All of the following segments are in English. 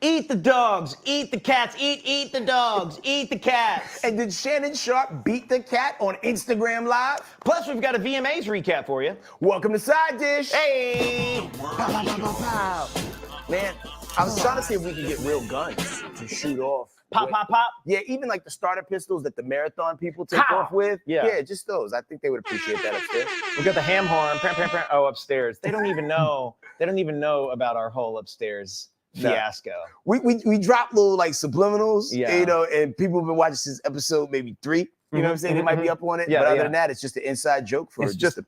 Eat the dogs, eat the cats, eat the dogs, eat the cats. And did Shannon Sharpe beat the cat on Instagram Live? Plus, we've got a VMAs recap for you. Welcome to Side Dish. Hey! Pow, pow, pow, pow, pow. Man, I was trying to see if we could get real guns to shoot off. Pop, pop, pop. Yeah, even like the starter pistols that the marathon people take Pow. off with. Yeah, just those. I think they would appreciate that upstairs. We got the ham horn. Oh, upstairs. They don't even know. They don't even know about our whole upstairs fiasco. We drop little like subliminals, Yeah. you know, and people have been watching since episode maybe 3. You know what I'm saying? They might be up on it. Yeah, but other yeah. than that, it's just an inside joke for It's just the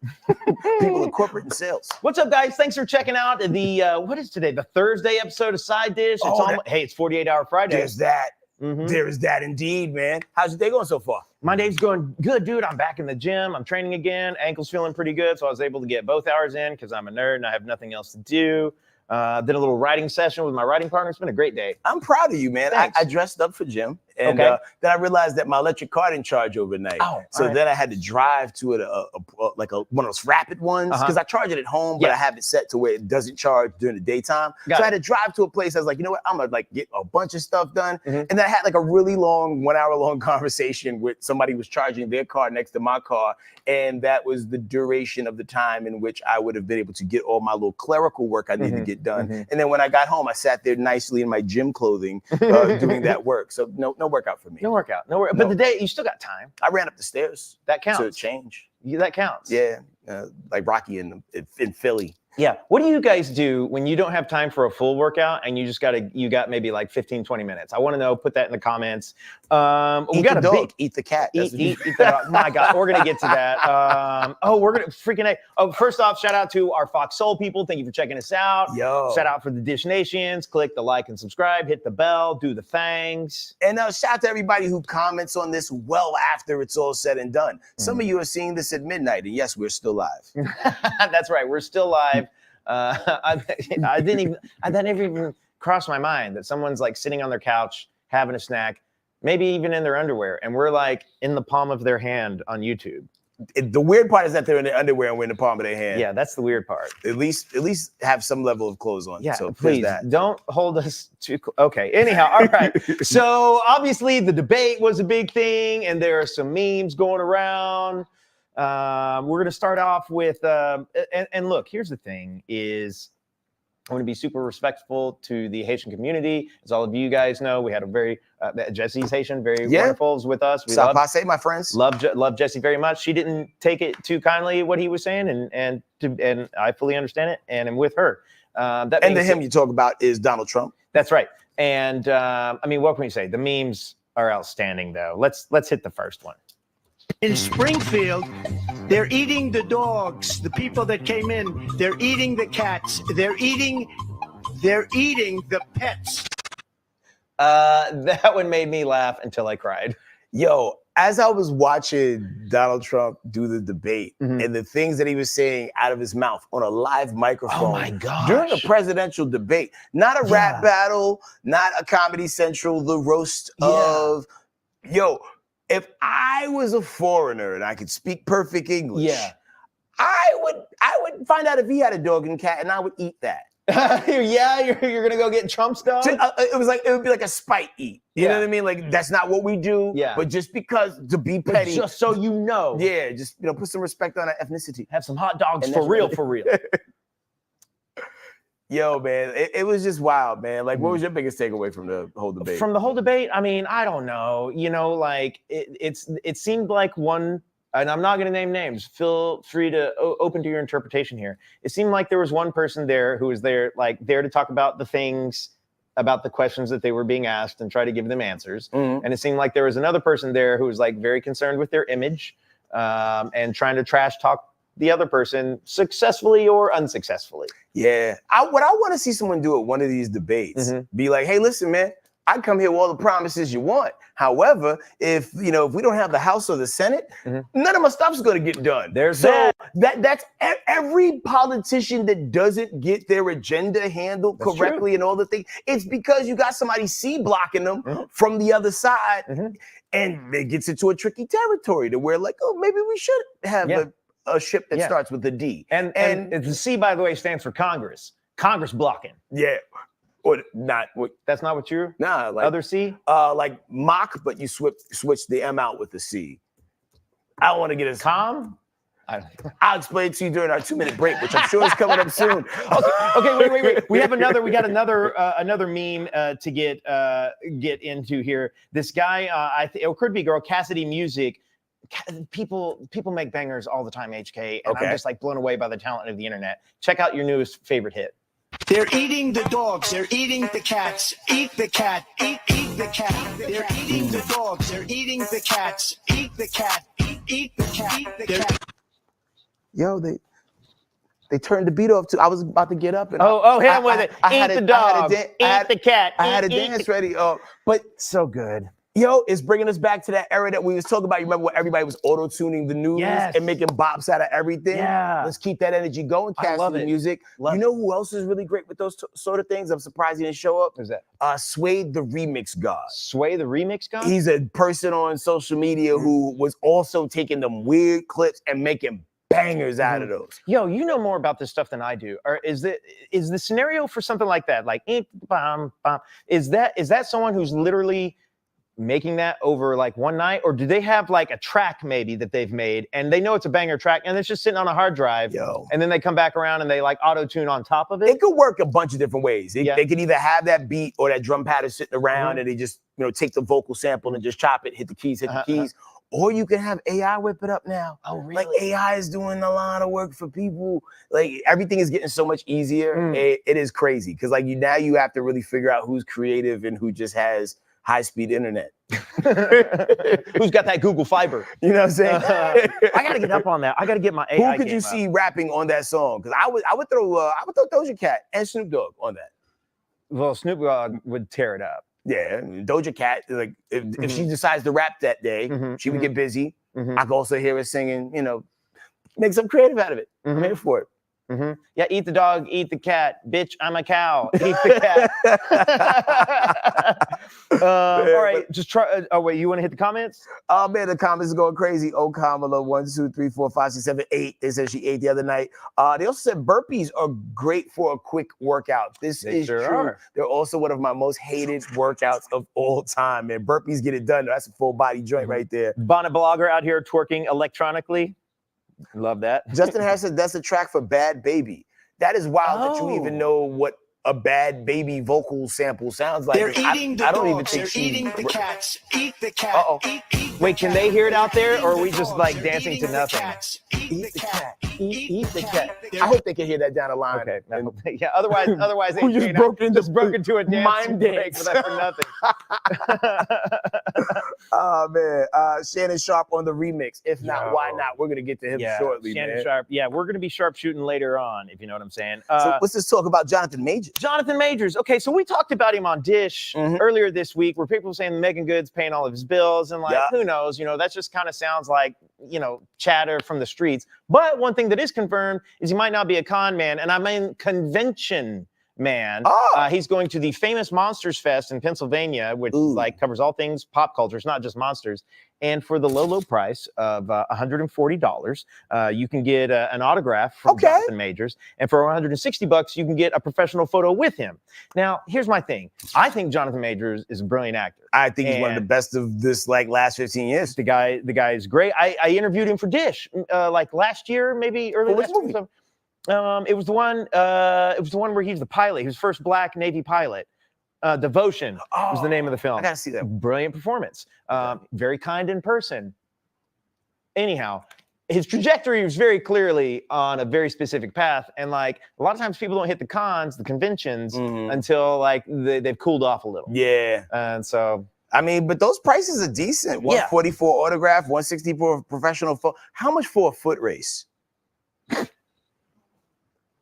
people in corporate and sales. What's up, guys? Thanks for checking out the, what is today? The Thursday episode of Side Dish. It's hey, it's 48 Hour Friday. There's that. There is that indeed, man. How's your day going so far? My day's going good, dude. I'm back in the gym. I'm training again. Ankle's feeling pretty good, so I was able to get both hours in because I'm a nerd and I have nothing else to do. Did a little writing session with my writing partner. It's been a great day. I'm proud of you, man. I dressed up for gym, and then I realized that my electric car didn't charge overnight. So then I had to drive to one of those rapid ones because I charge it at home, but I have it set to where it doesn't charge during the daytime. So I had to drive to a place. I was like, you know what? I'm gonna like get a bunch of stuff done. And then I had like a really long 1 hour long conversation with somebody who was charging their car next to my car, and that was the duration of the time in which I would have been able to get all my little clerical work I needed to get done. And then when I got home, I sat there nicely in my gym clothing doing that work. So no workout for me. No workout. But the day, you still got time. I ran up the stairs. That counts. To change. That counts. Yeah, like Rocky in Philly. Yeah. What do you guys do when you don't have time for a full workout and you got maybe like 15, 20 minutes? I want to know. Put that in the comments. We got a dog. Eat the cat. Eat the dog. My God, we're gonna get to that. We're gonna freaking. First off, shout out to our Fox Soul people. Thank you for checking us out. Shout out for the Dish Nations. Click the like and subscribe. Hit the bell. Do the things. And shout out to everybody who comments on this well after it's all said and done. Some of you are seeing this at midnight, and yes, we're still live. That's right. We're still live. That never even crossed my mind that someone's like sitting on their couch having a snack, maybe even in their underwear, and we're like in the palm of their hand on YouTube. The weird part is that they're in their underwear and we're in the palm of their hand. Yeah, that's the weird part. At least have some level of clothes on. Yeah, so please don't hold us too. Okay. Anyhow, all right. So obviously the debate was a big thing, and there are some memes going around. We're going to start off with, and look, here's the thing is I want to be super respectful to the Haitian community. As all of you guys know, we had a very, Jesse's Haitian, very wonderful, is with us. We love my friends. Love Jesse very much. She didn't take it too kindly what he was saying, and I fully understand it, and I'm with her. And the him you talk about is Donald Trump. That's right. And I mean, what can we say? The memes are outstanding, though. Let's hit the first one. In Springfield, they're eating the dogs. The people that came in, they're eating the cats. They're eating the pets. That one made me laugh until I cried. Yo, as I was watching Donald Trump do the debate and the things that he was saying out of his mouth on a live microphone. Oh my gosh. During a presidential debate, not a rap battle, not a Comedy Central, the roast of, if I was a foreigner and I could speak perfect English, I would find out if he had a dog and cat, and I would eat that. You're gonna go get Trump's dog? It would be like a spite eat. You know what I mean? Like that's not what we do. But just because to be petty, just so you know. Just put some respect on our ethnicity. Have some hot dogs for real. Yo, man, it was just wild, man. Like, what was your biggest takeaway from the whole debate? From the whole debate, I mean, I don't know. Like it seemed like one, and I'm not going to name names. Feel free to open to your interpretation here. It seemed like there was one person there who was there to talk about the things, about the questions that they were being asked and try to give them answers. And it seemed like there was another person there who was like very concerned with their image and trying to trash talk the other person successfully or unsuccessfully. Yeah. What I want to see someone do at one of these debates, be like, hey, listen, man, I come here with all the promises you want. However, if we don't have the House or the Senate, none of my stuff's going to get done. That's every politician that doesn't get their agenda handled correctly and all the things. It's because you got somebody C blocking them from the other side, and it gets into a tricky territory to where like, oh, maybe we should have a ship that starts with a D. And the C, by the way, stands for Congress. Congress blocking. Yeah. Or not? That's not what you're. Nah, like other C. Like mock, but you switch the M out with the C. I don't want to get as calm. I'll explain it to you during our 2-minute break, which I'm sure is coming up soon. Okay, wait. We got another meme to get into here. This guy, it could be girl, Cassidy Music. People make bangers all the time, HK, and I'm just like blown away by the talent of the internet. Check out your newest favorite hit. They're eating the dogs. They're eating the cats. Eat the cat. Eat the cat. They're eating the dogs. They're eating the cats. Eat the cat. Eat the cat. Eat the cat. Yo, they turned the beat off too. I was about to get up and hit him with it. Eat the dog. Eat the cat. I had a dance ready. But so good. Yo, it's bringing us back to that era that we was talking about. You remember when everybody was auto-tuning the news and making bops out of everything? Yeah. Let's keep that energy going, Cassidy Music. You know who else is really great with those sort of things? I'm surprised he didn't show up. Who's that? Sway the Remix God. Sway the Remix God? He's a person on social media who was also taking them weird clips and making bangers out of those. Yo, you know more about this stuff than I do. Or is the scenario for something like that? Like, is that someone who's literally making that over like one night, or do they have like a track maybe that they've made and they know it's a banger track and it's just sitting on a hard drive, and then they come back around and they like auto-tune on top of it? It could work a bunch of different ways. They could either have that beat or that drum pattern sitting around and they just take the vocal sample and just chop it, hit the keys, or you can have AI whip it up now. Oh, really? Like AI is doing a lot of work for people. Like everything is getting so much easier. It is crazy because like now you have to really figure out who's creative and who just has high-speed internet. Who's got that Google Fiber? You know what I'm saying? I gotta get up on that. I gotta get my AI. Who could you see rapping on that song? Because I would throw Doja Cat and Snoop Dogg on that. Well, Snoop Dogg would tear it up. Yeah, Doja Cat, like if she decides to rap that day, she would get busy. I could also hear her singing, make something creative out of it. I'm here for it. Yeah, eat the dog, eat the cat. Bitch, I'm a cow. Eat the cat. All right, just try. Oh, wait, you want to hit the comments? Oh, man, the comments are going crazy. Oh, Kamala, 1, 2, 3, 4, 5, 6, 7, 8. They said she ate the other night. They also said burpees are great for a quick workout. This is true. They're also one of my most hated workouts of all time, man. Burpees get it done. That's a full body joint right there. Bonnet Blogger out here twerking electronically. Love that. Justin Harris said that's a track for Bad Baby. That is wild that you even know what a Bad Baby vocal sample sounds like. They're eating the dogs. They're eating the cats. Eat the cat. Wait, can they hear it out there, or are we just like dancing to nothing? Eat the cat. Eat the cat. I hope they can hear that down the line. Okay. Yeah. Otherwise, we just broke into a dance. Mind dance. For that for nothing. Oh man, Shannon Sharpe on the remix. If not, why not? We're gonna get to him shortly. Shannon Sharpe. Yeah, we're gonna be sharpshooting later on, if you know what I'm saying. So let's just talk about Jonathan Majors. Jonathan Majors. Okay, so we talked about him on Dish earlier this week, where people were saying Megan Good's paying all of his bills, and like who knows? That just kind of sounds like chatter from the streets. But one thing that is confirmed is he might not be a con man, and I mean convention man. He's going to the famous Monsters Fest in Pennsylvania, which like covers all things pop culture. It's not just monsters. And for the low price of $140, you can get an autograph from Jonathan Majors. And for $160, you can get a professional photo with him. Now, here's my thing. I think Jonathan Majors is a brilliant actor. I think he's one of the best of this like last 15 years. The guy is great. I interviewed him for Dish like last year, maybe early last year. It was the one where he was the pilot. He was the first Black Navy pilot. Devotion was the name of the film. I gotta see that. Brilliant performance. Very kind in person. Anyhow, his trajectory was very clearly on a very specific path. And like a lot of times people don't hit the conventions until like they've cooled off a little. Yeah. And so I mean, but those prices are decent. 140 for autograph, 160 for a professional photo. How much for a foot race?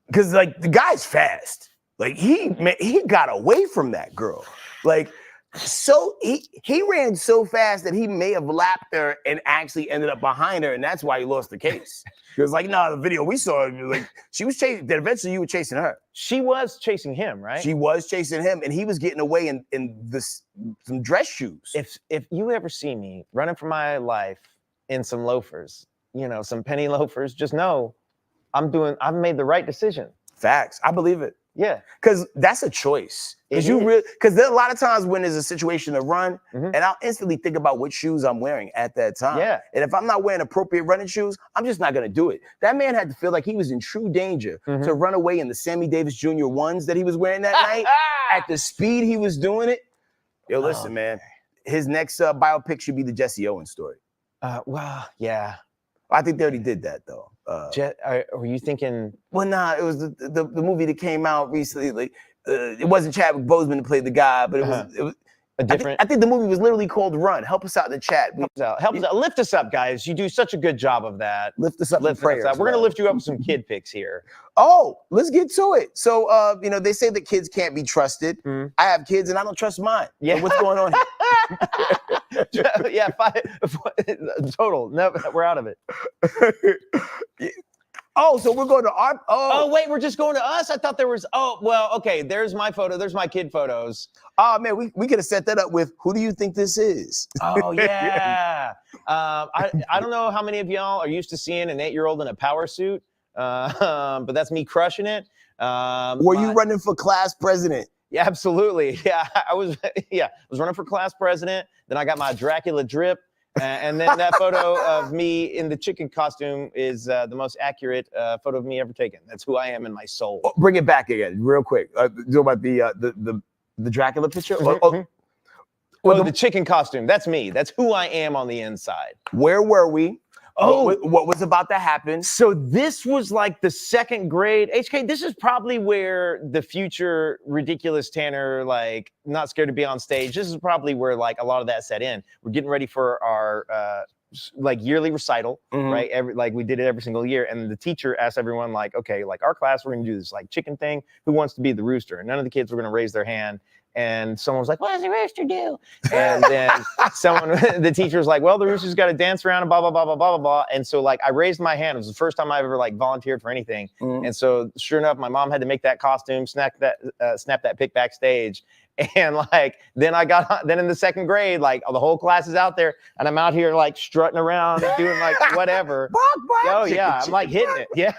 Because like the guy's fast. Like he got away from that girl. Like so he ran so fast that he may have lapped her and actually ended up behind her, and that's why he lost the case. Because like the video we saw, like she was chasing. Then eventually you were chasing her. She was chasing him, right? She was chasing him, and he was getting away in some dress shoes. If you ever see me running for my life in some loafers, some penny loafers, just know I've made the right decision. Facts. I believe it. Yeah. Because that's a choice. Because there are a lot of times when there's a situation to run, and I'll instantly think about what shoes I'm wearing at that time. Yeah. And if I'm not wearing appropriate running shoes, I'm just not going to do it. That man had to feel like he was in true danger to run away in the Sammy Davis Jr. ones that he was wearing that night at the speed he was doing it. Yo, listen, man. His next biopic should be the Jesse Owens story. Well, yeah. I think they already did that, though. Were you thinking? Well, nah, it was the movie that came out recently. Like, it wasn't Chadwick Boseman that played the guy, but it was a different. I think the movie was literally called Run. Help us out in the chat. Help us out. Lift us up, guys. You do such a good job of that. Lift us up in prayers. We're gonna lift you up with some kid pics here. Oh, let's get to it. So, they say that kids can't be trusted. I have kids, and I don't trust mine. Yeah. So what's going on here? Yeah, total. No, we're out of it. Oh, so we're going to our. Oh, wait, we're just going to us? I thought there was. Oh, well, okay. There's my photo. There's my kid photos. Oh, man, we could have set that up with, who do you think this is? Oh, yeah. I don't know how many of y'all are used to seeing an 8-year-old in a power suit, but that's me crushing it. Were you running for class president? Yeah, absolutely. Yeah, I was running for class president. Then I got my Dracula drip. And then that photo of me in the chicken costume is the most accurate photo of me ever taken. That's who I am in my soul. Oh, bring it back again, real quick. Do about the Dracula picture? Well, the chicken costume. That's me. That's who I am on the inside. Where were we? What was about to happen? So this was like the 2nd grade. HK, this is probably where the future ridiculous Tanner, like not scared to be on stage. This is probably where like a lot of that set in. We're getting ready for our like yearly recital, right? Like we did it every single year. And the teacher asked everyone like, okay, like our class, we're gonna do this like chicken thing. Who wants to be the rooster? And none of the kids were gonna raise their hand. And someone was like, what does the rooster do? And then the teacher was like, well, the rooster's got to dance around and blah, blah, blah, blah, blah, blah, blah. And so like, I raised my hand. It was the first time I ever like volunteered for anything. And so sure enough, my mom had to make that costume, snap that pic backstage. And like, then in the 2nd grade, like the whole class is out there and I'm out here like strutting around and doing like whatever. Oh yeah, I'm like hitting it. Yeah.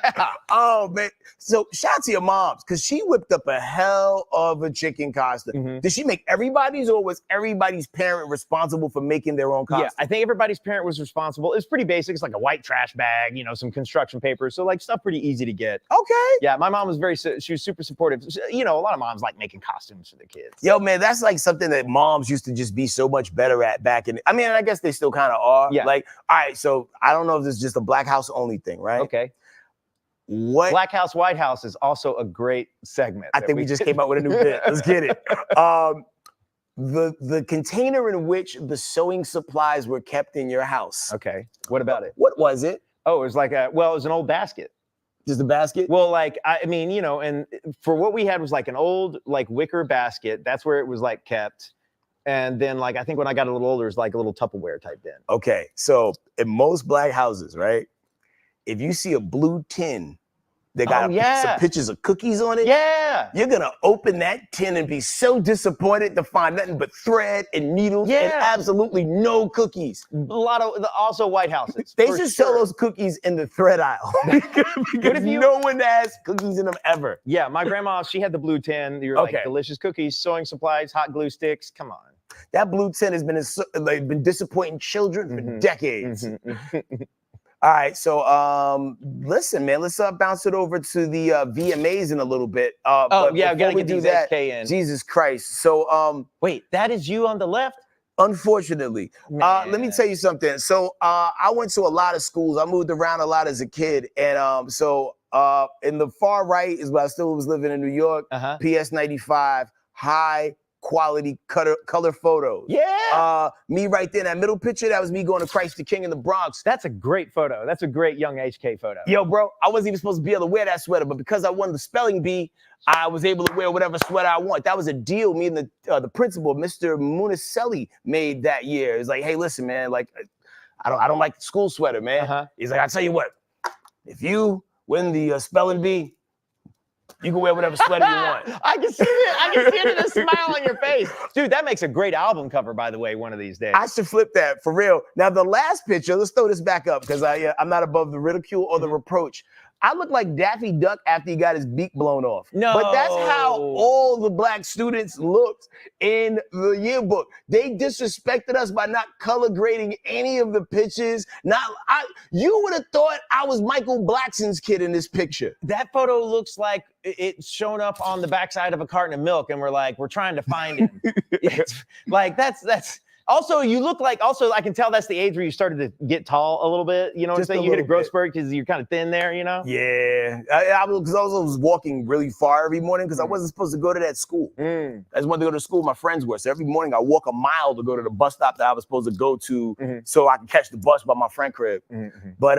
Oh man. So shout out to your moms, because she whipped up a hell of a chicken costume. Did she make everybody's, or was everybody's parent responsible for making their own costume? Yeah, I think everybody's parent was responsible. It was pretty basic. It's like a white trash bag, some construction paper. So like stuff pretty easy to get. Okay. Yeah, my mom was she was super supportive. A lot of moms like making costumes for their kids. Yo, man, that's like something that moms used to just be so much better at back in. I mean, I guess they still kind of are. Yeah. Like, all right, so I don't know if this is just a Black House only thing, right? Okay. What? Black House, White House is also a great segment. I think we just came up with a new bit. Let's get it. The container in which the sewing supplies were kept in your house. Okay. What about it? What was it? Oh, it was like it was an old basket. Just a basket? Well, like, I mean, and for what we had was like an old, like wicker basket. That's where it was like kept. And then like, I think when I got a little older, it was like a little Tupperware type bin. Okay. So in most Black houses, right? If you see a blue tin that got some pictures of cookies on it, you're going to open that tin and be so disappointed to find nothing but thread and needles and absolutely no cookies. A lot of, also White Houses. They should sell those cookies in the thread aisle because no one has cookies in them ever. Yeah, my grandma, she had the blue tin. They were like delicious cookies, sewing supplies, hot glue sticks. Come on. That blue tin has been disappointing children for decades. All right, so listen, man, let's bounce it over to the VMAs in a little bit. But we gotta do that. Jesus Christ. So wait, that is you on the left? Unfortunately. Let me tell you something. So I went to a lot of schools. I moved around a lot as a kid. And so in the far right is where I still was living in New York. PS 95, high quality color photos. Yeah. Me right there, that middle picture, that was me going to Christ the King in the Bronx. That's a great photo. That's a great young HK photo. Yo, bro, I wasn't even supposed to be able to wear that sweater, but because I won the spelling bee, I was able to wear whatever sweater I want. That was a deal me and the principal, Mr. Municelli, made that year. It's like, hey, listen, man, like, I don't like the school sweater, man. He's like, I'll tell you what, if you win the spelling bee, you can wear whatever sweater you want. I can see it. I can see it in the smile on your face. Dude, that makes a great album cover, by the way, one of these days. I should flip that, for real. Now, the last picture, let's throw this back up, because I'm not above the ridicule or the reproach. I look like Daffy Duck after he got his beak blown off. No. But that's how all the black students looked in the yearbook. They disrespected us by not color grading any of the pictures. You would have thought I was Michael Blackson's kid in this picture. That photo looks like it's shown up on the backside of a carton of milk, and we're trying to find him. It's like that's. Also, you look like, I can tell that's the age where you started to get tall a little bit. You know what I'm saying? You hit a growth spurt because you're kind of thin there, you know? Yeah. I was walking really far every morning because I wasn't supposed to go to that school. I just wanted to go to the school my friends were. So every morning I walk a mile to go to the bus stop that I was supposed to go to so I can catch the bus by my friend crib. But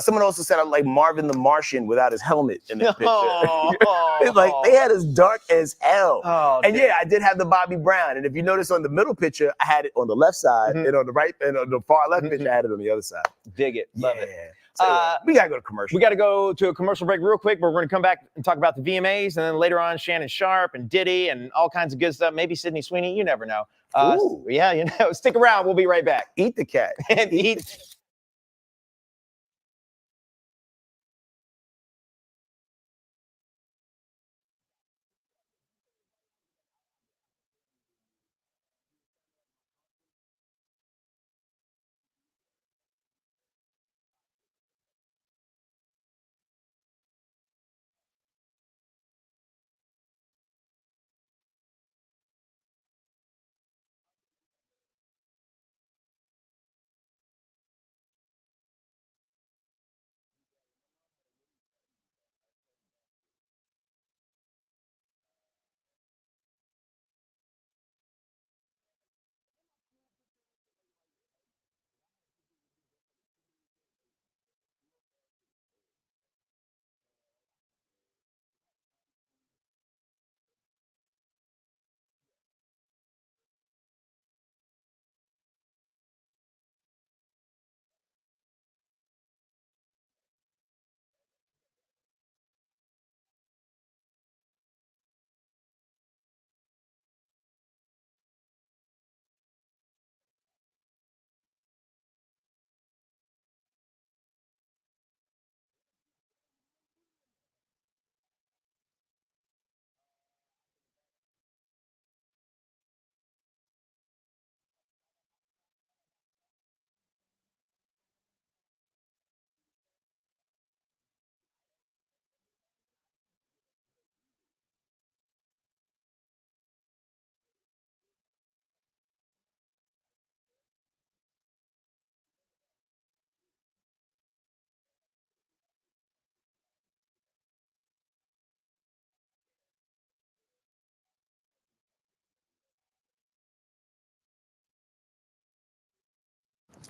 someone also said I like Marvin the Martian without his helmet in that picture. Like they had us dark as hell. I did have the Bobby Brown. And if you notice on the middle picture, I had it on the left side, and on the right, and on the far left picture, I had it on the other side. Dig it. Love it. So, we gotta go to commercial. We gotta go to a commercial break real quick, but we're gonna come back and talk about the VMAs, and then later on, Shannon Sharpe and Diddy and all kinds of good stuff. Maybe Sydney Sweeney, you never know. Yeah, you know. Stick around. We'll be right back. Eat the cat. And eat.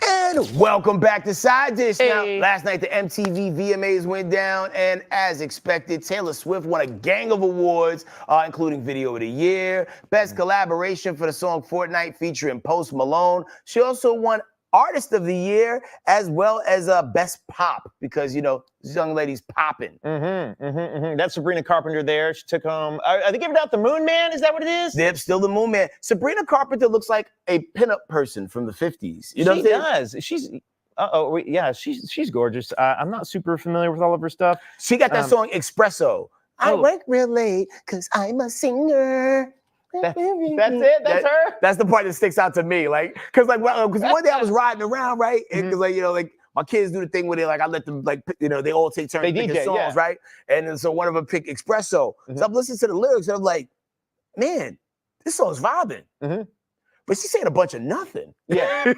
And welcome back to Side Dish. Hey. Now, last night the MTV VMAs went down, and as expected, Taylor Swift won a gang of awards, including Video of the Year, Best Collaboration for the song Fortnite featuring Post Malone. She also won Artist of the Year, as well as Best Pop, because, you know, this young lady's popping. That's Sabrina Carpenter there. She took home, are they giving out the Moon Man? Is that what it is? Yep, still the Moon Man. Sabrina Carpenter looks like a pinup person from the 50s. You know she does. She's, she's gorgeous. I'm not super familiar with all of her stuff. She got that song Espresso. I work real late because I'm a singer. That's it. That's her. That's the part that sticks out to me, like, because one day I was riding around, right, and because my kids do the thing where I let them they all take turns picking songs, right, and then so one of them picked Espresso. So I'm listening to the lyrics and I'm like, man, this song's vibing. But she's saying a bunch of nothing. Yeah.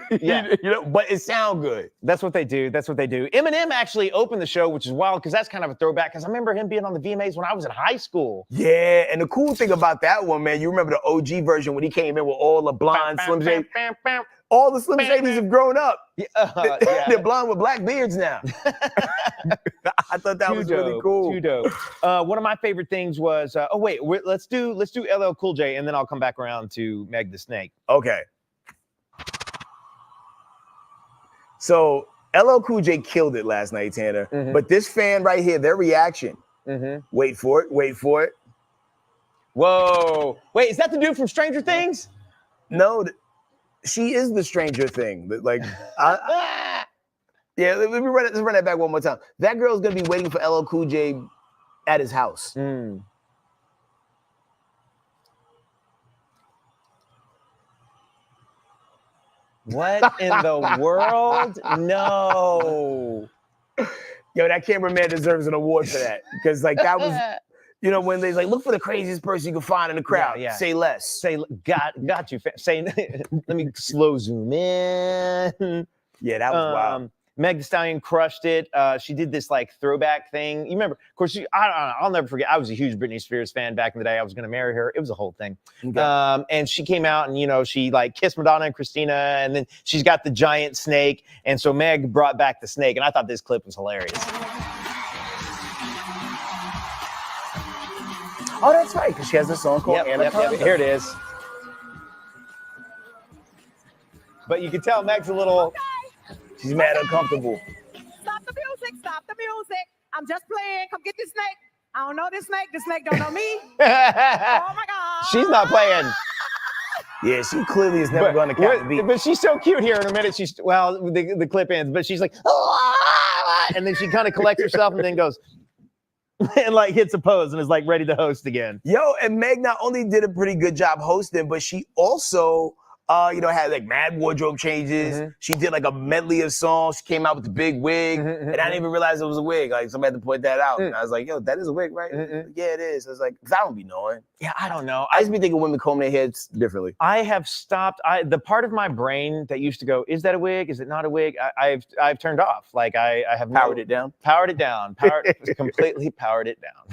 But it sounds good. That's what they do. Eminem actually opened the show, which is wild because that's kind of a throwback. Because I remember him being on the VMAs when I was in high school. Yeah, and the cool thing about that one, man, you remember the OG version when he came in with all the blonde Slim Shady. All the Slim Shadys have grown up. They're blonde with black beards now. I thought that was really cool. Too dope. One of my favorite things was, let's do LL Cool J, and then I'll come back around to Meg the Snake. Okay. So LL Cool J killed it last night, Tanner. But this fan right here, their reaction. Wait for it. Whoa. Wait, is that the dude from Stranger Things? No. She is the Stranger Thing. Yeah, let's run that back one more time. That girl's gonna be waiting for LL Cool J at his house. What in the world? No. Yo, that cameraman deserves an award for that. Because like that was, you know, when they like look for the craziest person you can find in the crowd. Yeah. Say less. Say got you. Say let me slow zoom in. Yeah, that was wild. Meg Thee Stallion crushed it. She did this like throwback thing. You remember, of course, I'll never forget. I was a huge Britney Spears fan back in the day. I was going to marry her. It was a whole thing. Okay. And she came out and, you know, she like kissed Madonna and Christina, and then she's got the giant snake. And so Meg brought back the snake. And I thought this clip was hilarious. Oh, that's right. Because she has a song called Anaconda. Here it is. But you can tell Meg's a little... She's mad uncomfortable. Stop the music. Stop the music. I'm just playing. Come get this snake. I don't know this snake. This snake don't know me. Oh, my God. She's not playing. Yeah, she clearly is never going to catch the beat. But she's so cute here in a minute. The clip ends, but she's like, and then she kind of collects herself and then goes, and like hits a pose and is like ready to host again. Yo, and Meg not only did a pretty good job hosting, but she also... you know, had like mad wardrobe changes. She did like a medley of songs. She came out with the big wig, and I didn't even realize it was a wig. Like somebody had to point that out. And I was like, "Yo, that is a wig, right?" Yeah, it is. I was like, "Cause I don't be knowing." Yeah, I don't know. I just be thinking women comb their heads differently. I have stopped. The part of my brain that used to go, "Is that a wig? Is it not a wig?" I've turned off. Like I have powered it down. Completely powered it down.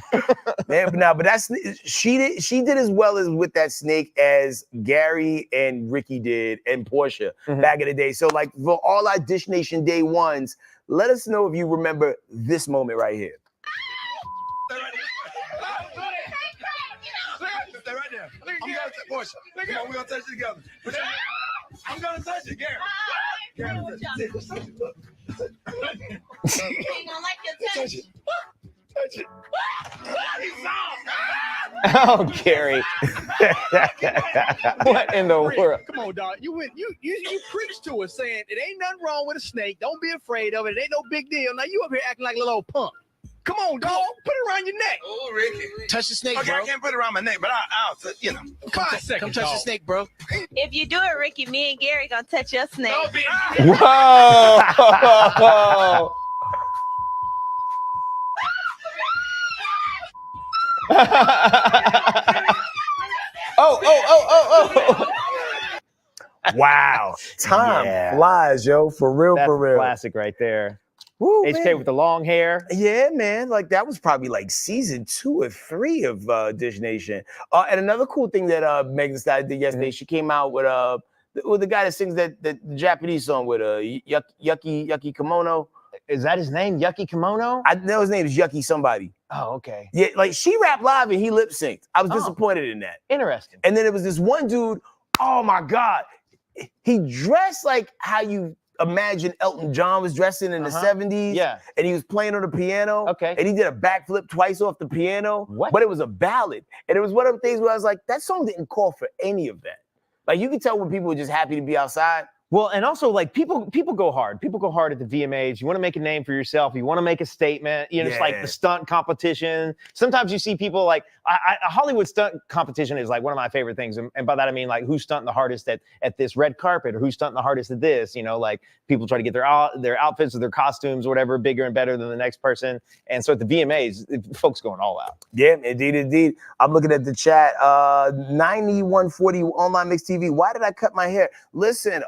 Man, but that's she did as well as with that snake as Gary and Ricky did and Portia back in the day. So like for all our Dish Nation day ones, let us know if you remember this moment right here. Stay right there. I'm gonna touch Portia. Come on, we're gonna touch it together. I'm gonna touch it, Gary. Gary, touch it. Ain't gonna like your touch. Touch it. Oh, Gary. What in the world? Come on, dog. You preach to us saying it ain't nothing wrong with a snake. Don't be afraid of it. It ain't no big deal. Now you up here acting like a little old punk. Come on, dog. Put it around your neck. Oh, Ricky. Touch the snake, okay, bro. I can't put it around my neck, but I'll you know. Come touch the snake, bro. If you do it, Ricky, me and Gary gonna touch your snake. Don't be Whoa! Oh. Wow. Time flies, yo. For real, That's for real. Classic right there. Woo, HK man. with the long hair. Yeah, man. Like that was probably like season 2 or 3 of Dish Nation. And another cool thing that Meg Thee Stallion did yesterday, she came out with the guy that sings the Japanese song with Yucky Kimono. Is that his name? Yucky Kimono? I know his name is Yucky somebody. Oh, okay. Yeah, like she rapped live and he lip synced. I was disappointed in that. Interesting. And then there was this one dude, oh my God. He dressed like how you imagine Elton John was dressing in the 70s. Yeah. And he was playing on the piano. Okay. And he did a backflip twice off the piano. What? But it was a ballad. And it was one of the things where I was like, that song didn't call for any of that. Like you could tell when people were just happy to be outside. Well, and also like people go hard. People go hard at the VMAs. You want to make a name for yourself. You want to make a statement. You know, it's like the stunt competition. Sometimes you see people like a Hollywood stunt competition is like one of my favorite things. And by that I mean like who's stunting the hardest at this red carpet or who's stunting the hardest at this. You know, like people try to get their outfits or their costumes or whatever bigger and better than the next person. And so at the VMAs, folks going all out. Yeah, indeed. I'm looking at the chat. 9140 Online Mix TV. Why did I cut my hair? Listen,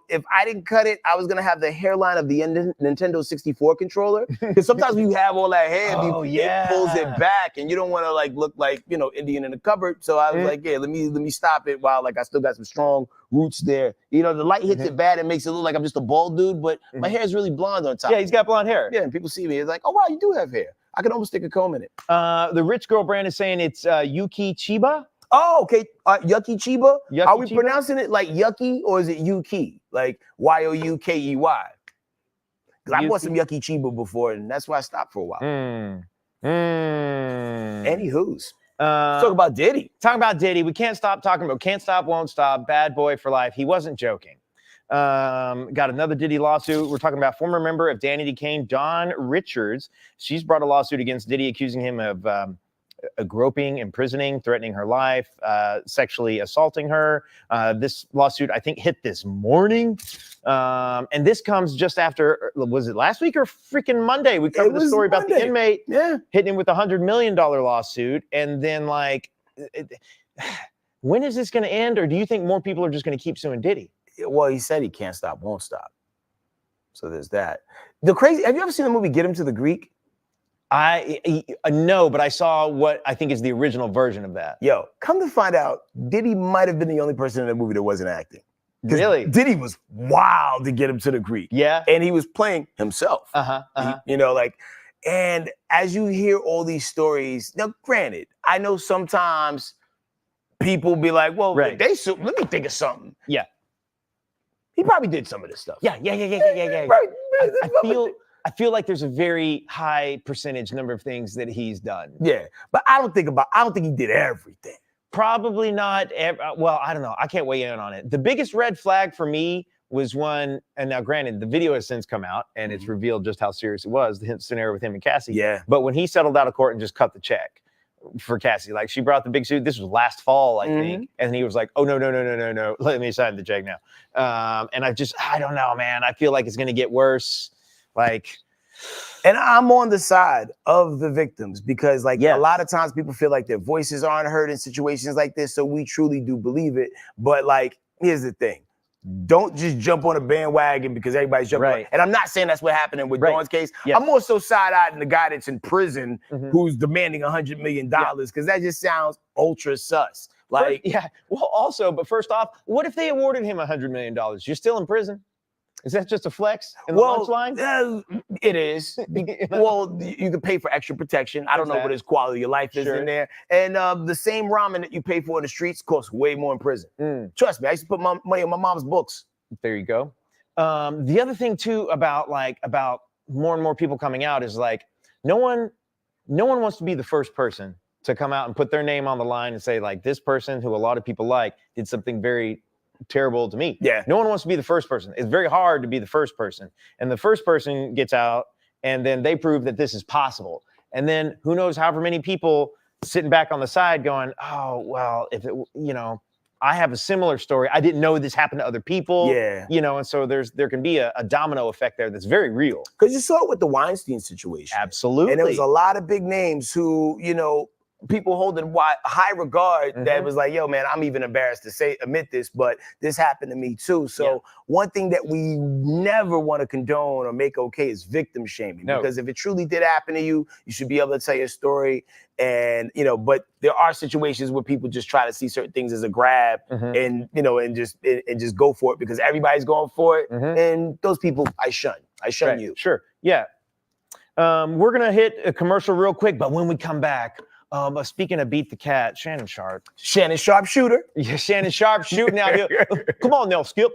if I didn't cut it, I was gonna have the hairline of the Nintendo 64 controller. Because sometimes when you have all that hair, it pulls it back, and you don't want to like look like Indian in the cupboard. So I was like, yeah, let me stop it while like I still got some strong roots there. You know, the light hits it bad and makes it look like I'm just a bald dude, but my hair is really blonde on top. Yeah, he's got blonde hair. Yeah, and people see me, it's like, oh wow, you do have hair. I can almost stick a comb in it. The rich girl brand is saying it's Yuki Chiba. Oh, okay. Yucky Chiba. Yucky Are we Chiba? pronouncing it like Yucky or is it Yuki? Like Youkey? Because I bought some Yucky Chiba before, and that's why I stopped for a while. Anywho's. Talk about Diddy. Talking about Diddy. We can't stop talking about Can't Stop, Won't Stop, Bad Boy for Life. He wasn't joking. Got another Diddy lawsuit. We're talking about former member of Danity Kane, Dawn Richards. She's brought a lawsuit against Diddy accusing him of groping, imprisoning, threatening her life, sexually assaulting her. This lawsuit, I think, hit this morning. And this comes just after, was it last week or freaking Monday? We covered the story about the inmate hitting him with a $100 million lawsuit. And then, like, when is this going to end? Or do you think more people are just going to keep suing Diddy? Well, he said he can't stop, won't stop. So there's that. Have you ever seen the movie Get Him to the Greek? No, but I saw what I think is the original version of that. Yo, come to find out, Diddy might have been the only person in the movie that wasn't acting. Really? Diddy was wild to Get Him to the Greek. Yeah. And he was playing himself. And as you hear all these stories, now granted, I know sometimes people be like, well, let me think of something. Yeah. He probably did some of this stuff. Yeah. Right. I feel like there's a very high percentage number of things that he's done. Yeah, but I don't think he did everything. Probably not. Well, I don't know. I can't weigh in on it. The biggest red flag for me was one, and now granted, the video has since come out and it's revealed just how serious it was, the scenario with him and Cassie. Yeah. But when he settled out of court and just cut the check for Cassie, like she brought the big suit. This was last fall, I think. And he was like, oh, no. Let me sign the check now. And I don't know, man. I feel like it's going to get worse. And I'm on the side of the victims because a lot of times people feel like their voices aren't heard in situations like this. So we truly do believe it. But here's the thing. Don't just jump on a bandwagon because everybody's jumping on. And I'm not saying that's what happened with Dawn's case. Yes. I'm more so side-eyed in the guy that's in prison who's demanding $100 million because that just sounds ultra sus. Well, also, but first off, what if they awarded him $100 million? You're still in prison? Is that just a flex in the lunch line? It is. Well, you can pay for extra protection. I don't know what his quality of life is in there. And the same ramen that you pay for in the streets costs way more in prison. Trust me, I used to put my money in my mom's books. There you go. The other thing too about more and more people coming out is no one wants to be the first person to come out and put their name on the line and say this person who a lot of people did something very terrible to me. Yeah. No one wants to be the first person. It's very hard to be the first person. And the first person gets out and then they prove that this is possible. And then who knows however many people sitting back on the side going, oh, well, if it, I have a similar story. I didn't know this happened to other people. Yeah. And so there can be a domino effect there that's very real. Because you saw it with the Weinstein situation. Absolutely. And there was a lot of big names who, people hold in high regard that was like, yo, man, I'm even embarrassed to admit this, but this happened to me too. So one thing that we never want to condone or make okay is victim shaming. No. Because if it truly did happen to you, you should be able to tell your story. And, but there are situations where people just try to see certain things as a grab and, and just go for it because everybody's going for it. And those people, I shun you. Sure. Yeah. We're going to hit a commercial real quick, but when we come back, speaking of Beat the Cat, Shannon Sharpe. Shannon Sharpe shooter. Yeah, Shannon Sharpe shooting out here. Come on now, Skip.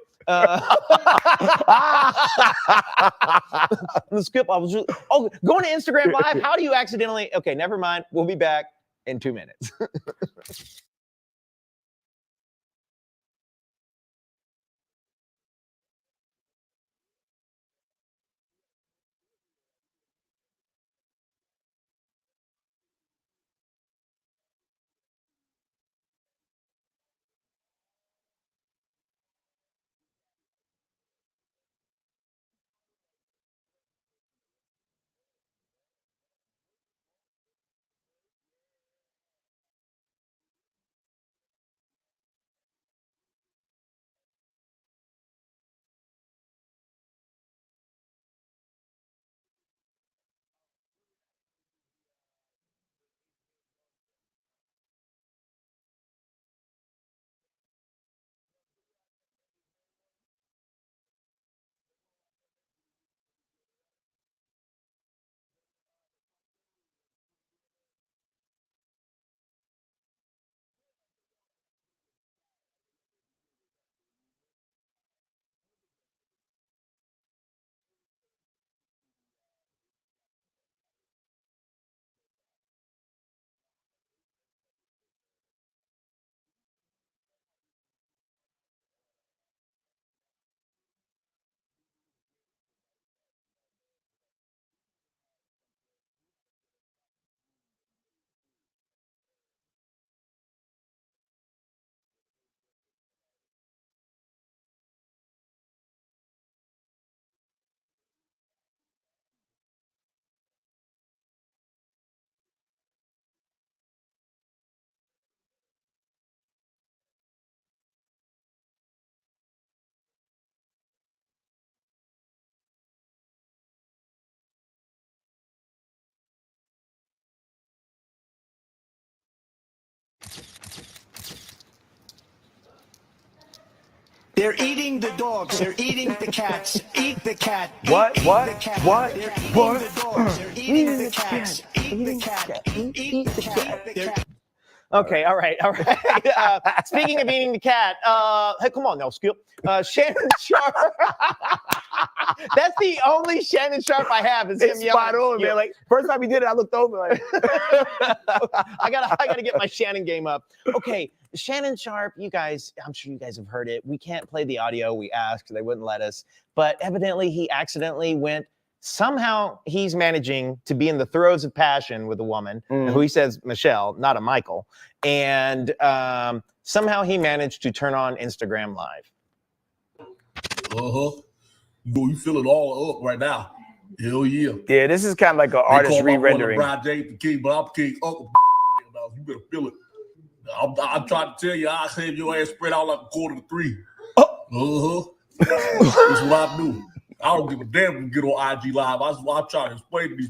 Skip, going to Instagram Live. How do you accidentally? Okay, never mind. We'll be back in 2 minutes. They're eating the dogs. They're eating the cats. Eat the cat. What? Eat What? the cat. What? They're eating What? the dogs. They're eating the cats. Eat the cat. Eat the cat. They're Okay, all right. Speaking of eating the cat, hey, come on now, Skip. Shannon Sharpe. That's the only Shannon Sharpe I have. Is him It's yelling spot on, Skip. man. Like first time he did it, I looked over like. I gotta get my Shannon game up. Okay, Shannon Sharpe, you guys, I'm sure you guys have heard it. We can't play the audio. We asked, they wouldn't let us. But evidently, he accidentally went. Somehow he's managing to be in the throes of passion with a woman who he says Michelle, not a Michael, and somehow he managed to turn on Instagram Live. You feel it all up right now. Hell yeah. Yeah, this is kind of like an artist re-rendering. Brian James the king, but I'm king. Uncle, you better feel it. I'm trying to tell you, I have your ass spread out like a quarter to three. That's what I do. I don't give a damn if you get on IG Live. That's why I'm trying to explain to these.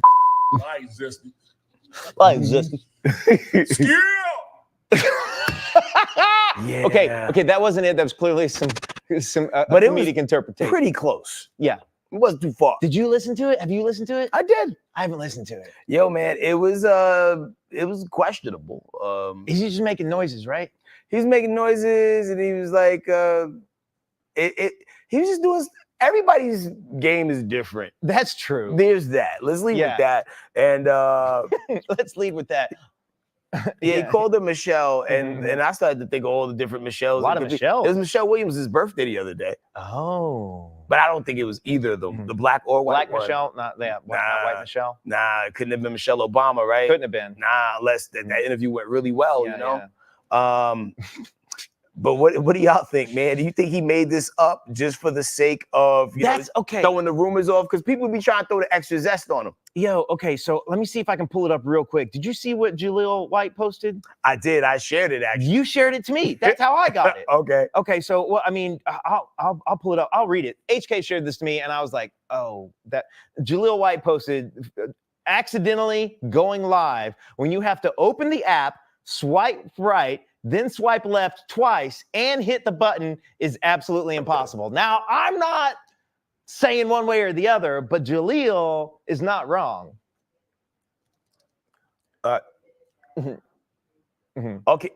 I ain't zesty. Yeah. Okay, that wasn't it. That was clearly some but it was comedic interpretation. pretty close. Yeah. It wasn't too far. Did you listen to it? Have you listened to it? I did. I haven't listened to it. Yo, man, it was questionable. He's just making noises, right? He's making noises, and he was like, he was just doing. Everybody's game is different. That's true. There's that. Let's leave with that. And let's lead with that. he called her Michelle, and I started to think of all the different Michelles. A lot of Michelles. It was Michelle Williams' birthday the other day. Oh. But I don't think it was either the black or white Black Michelle? Not white Michelle? Nah, it couldn't have been Michelle Obama, right? Couldn't have been. Nah, unless that interview went really well, you know? Yeah. But what do y'all think, man? Do you think he made this up just for the sake of throwing the rumors off? Because people be trying to throw the extra zest on him. Yo, okay, so let me see if I can pull it up real quick. Did you see what Jaleel White posted? I did. I shared it, actually. You shared it to me. That's how I got it. Okay. Okay, so well, I mean, I'll pull it up. I'll read it. HK shared this to me, and I was like, oh, that Jaleel White posted accidentally going live when you have to open the app, swipe right, then swipe left twice and hit the button is absolutely impossible. Now, I'm not saying one way or the other, but Jaleel is not wrong. Okay.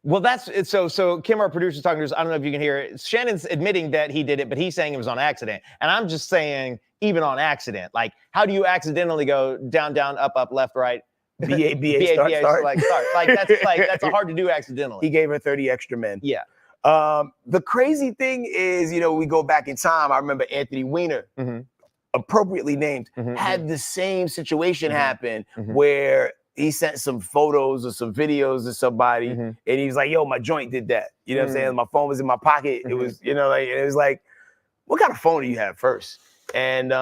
Well, that's it. So Kim, our producer's talking to us. I don't know if you can hear it. Shannon's admitting that he did it, but he's saying it was on accident. And I'm just saying, even on accident, like, how do you accidentally go down, down, up, up, left, right? B-A, start. Like start. That's hard to do accidentally. He gave her 30 extra men. Yeah. The crazy thing is, we go back in time. I remember Anthony Weiner, appropriately named, had the same situation happen where he sent some photos or some videos to somebody, and he was like, "Yo, my joint did that." You know what I'm saying? My phone was in my pocket. It was, it was like, what kind of phone do you have first? And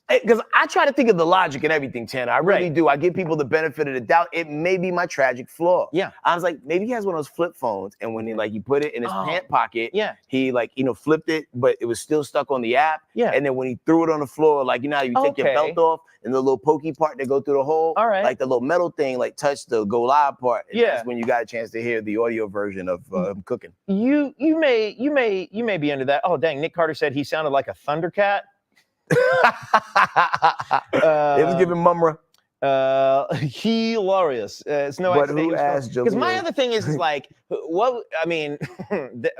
because I try to think of the logic and everything, Tanner. I really do. I give people the benefit of the doubt. It may be my tragic flaw. Yeah. I was like, maybe he has one of those flip phones, and when he put it in his pant pocket, he flipped it, but it was still stuck on the app. Yeah. And then when he threw it on the floor, how you take your belt off and the little pokey part that go through the hole, like the little metal thing, touch the go live part. And that's when you got a chance to hear the audio version of him cooking. You may be into that. Oh dang, Nick Carter said he sounded like a Thundercat. It was giving Mumra. Hilarious. It's no But who asked Jaleel? Because my other thing is like, what? I mean,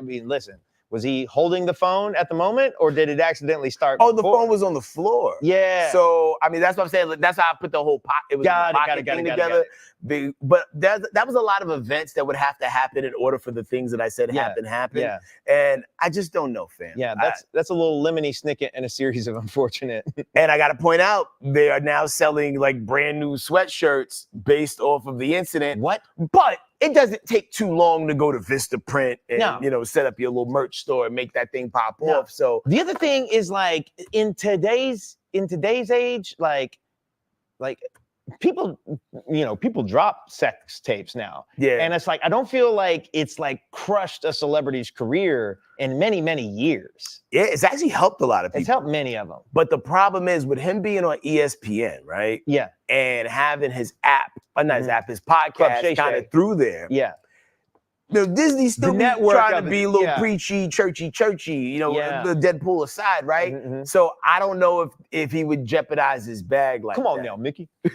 listen. Was he holding the phone at the moment, or did it accidentally start? Oh, the phone was on the floor. Yeah. So that's what I'm saying. That's how I put the whole pot. It was got it together. But that was a lot of events that would have to happen in order for the things that I said happen. Yeah. And I just don't know, fam. Yeah, that's a little lemony snicket and a series of unfortunate. And I got to point out, they are now selling brand new sweatshirts based off of the incident. What? But it doesn't take too long to go to Vistaprint and set up your little merch store and make that thing pop off. So the other thing is in today's age, people drop sex tapes now. Yeah. And it's I don't feel like it's crushed a celebrity's career in many, many years. Yeah, it's actually helped a lot of people. It's helped many of them. But the problem is with him being on ESPN, right? Yeah. And having his app, not his app, his podcast kind of through there. Yeah. Disney still be network trying of to it, be a little yeah. preachy, churchy, Yeah. the Deadpool aside, right? Mhm. So I don't know if he would jeopardize his bag like Come on that. now, Mickey. Yo,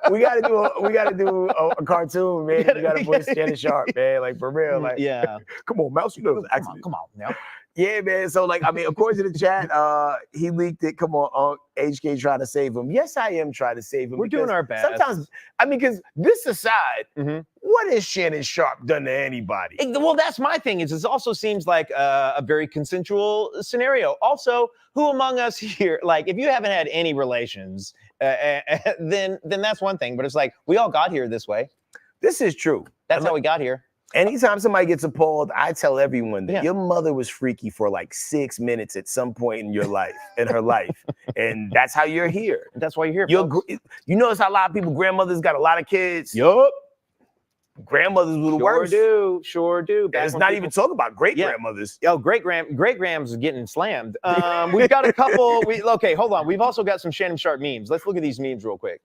we gotta do a cartoon, man. You gotta voice Shannon Sharpe, man. Like for real, like Yeah. come on, Mouse, you know, Come on now. yeah, man. So like, I mean, according to the chat, he leaked it. Come on, HK trying to save him. Yes, I am trying to save him. We're doing our best. Sometimes, I mean, because this aside, Mhm. what has Shannon Sharpe done to anybody? Well, that's my thing. Is this also seems like a very consensual scenario. Also, who among us here, like, if you haven't had any relations, then that's one thing. But it's like we all got here this way. This is true. That's how we got here. Anytime somebody gets appalled, I tell everyone that Yeah. your mother was freaky for like 6 minutes at some point in your life, in her life. And that's how you're here. That's why you're here. You notice how a lot of people, grandmothers got a lot of kids? Yup. Grandmothers were the worst. Sure do. And it's not even talking about great grandmothers. Yo, great grams is getting slammed. We've got a couple. Okay, hold on. We've also got some Shannon Sharpe memes. Let's look at these memes real quick.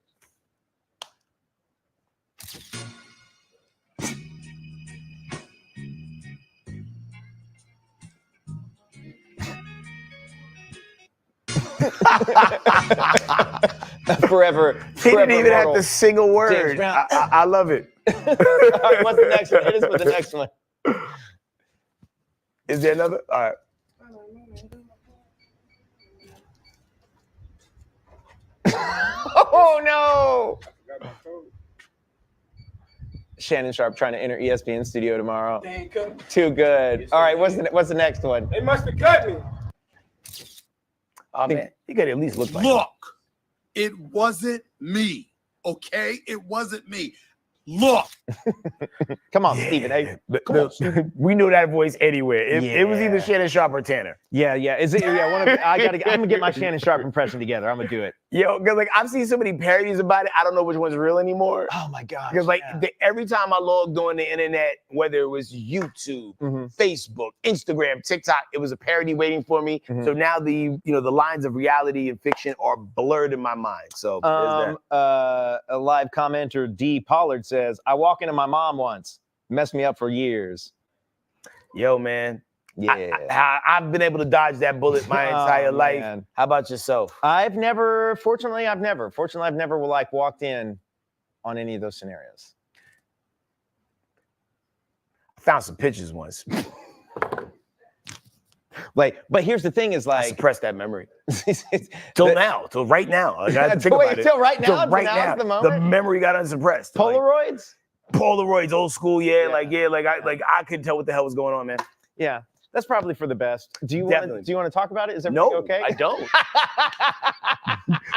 Forever. He didn't even immortal. have to sing a word. I love it. All right, what's the next one? Hit us with the next one. Is there another? All right. Oh no! Shannon Sharpe trying to enter ESPN studio tomorrow. Too good. All right, what's the next one? They must have cut me. Oh man, you gotta at least look like Look, it wasn't me. Okay, it wasn't me. Look. Come on, Stephen. Hey, come on, Stephen. We knew that voice anywhere. It was either Shannon Sharpe or Tanner. Yeah. Is it? Yeah. I'm gonna get my Shannon Sharpe impression together. I'm gonna do it. Yo, because like I've seen so many parodies about it, I don't know which one's real anymore. Oh my god. Because like every time I logged on the internet, whether it was YouTube, Facebook, Instagram, TikTok, it was a parody waiting for me. So now the lines of reality and fiction are blurred in my mind. So there's that. A live commenter D Pollard says, "I walk into my mom once, messed me up for years." Yo, man. Yeah. I've been able to dodge that bullet my entire life. Man. How about yourself? Fortunately, I've never like walked in on any of those scenarios. I found some pictures once. Like, but here's the thing is I like, suppressed that memory. Till right now. Like, I had to think about it. Till right now? Till right Now's now. the moment? The memory got unsuppressed. Polaroids? Polaroids, old school, I couldn't tell what the hell was going on, man. Yeah. That's probably for the best. Do you want to talk about it? Is everything okay? I don't.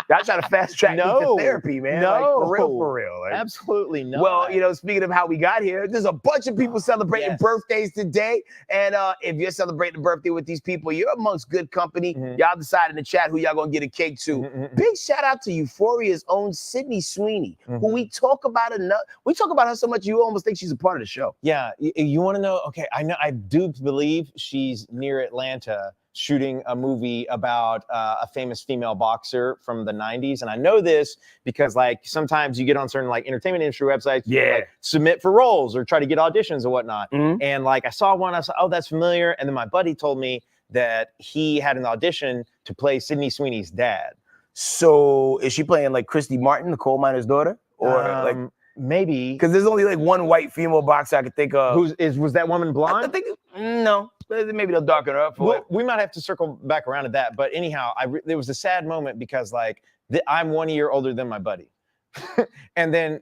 I try to fast track me to therapy, man. No. Like, for real. Like, absolutely not. Well, speaking of how we got here, there's a bunch of people celebrating birthdays today. And if you're celebrating a birthday with these people, you're amongst good company. Y'all decide in the chat who y'all gonna get a cake to. Big shout out to Euphoria's own Sydney Sweeney, who we talk about enough. We talk about her so much you almost think she's a part of the show. Yeah. You want to know? Okay, I do believe she's near Atlanta shooting a movie about a famous female boxer from the 90s. And I know this because like sometimes you get on certain like entertainment industry websites, you can, like, submit for roles or try to get auditions and whatnot. And like I saw one, I was like, oh, that's familiar. And then my buddy told me that he had an audition to play Sydney Sweeney's dad. So is she playing like Christy Martin, the coal miner's daughter? Or like maybe. Because there's only like one white female boxer I could think of. Was that woman blonde? I think no. Maybe they'll darken her up for it. We might have to circle back around to that. But anyhow, there was a sad moment because like I'm 1 year older than my buddy. And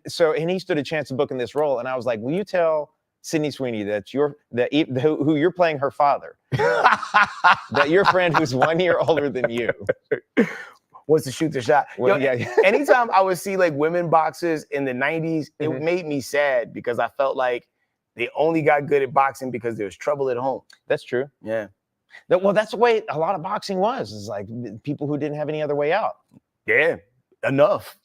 he stood a chance of booking this role. And I was like, will you tell Sydney Sweeney that who you're playing her father, that your friend who's 1 year older than you wants to shoot the shot. Well, Anytime I would see like women boxers in the 90s, it made me sad because I felt like they only got good at boxing because there was trouble at home. That's true. Yeah. Well, that's the way a lot of boxing was. Is like people who didn't have any other way out. Yeah. Enough.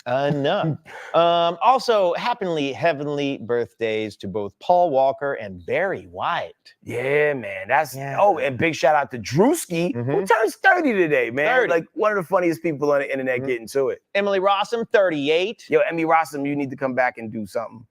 Also, heavenly birthdays to both Paul Walker and Barry White. Yeah, man. And big shout out to Drewski, who turns 30 today, man. 30. Like one of the funniest people on the internet getting to it. Emily Rossum, 38. Yo, Emily Rossum, you need to come back and do something.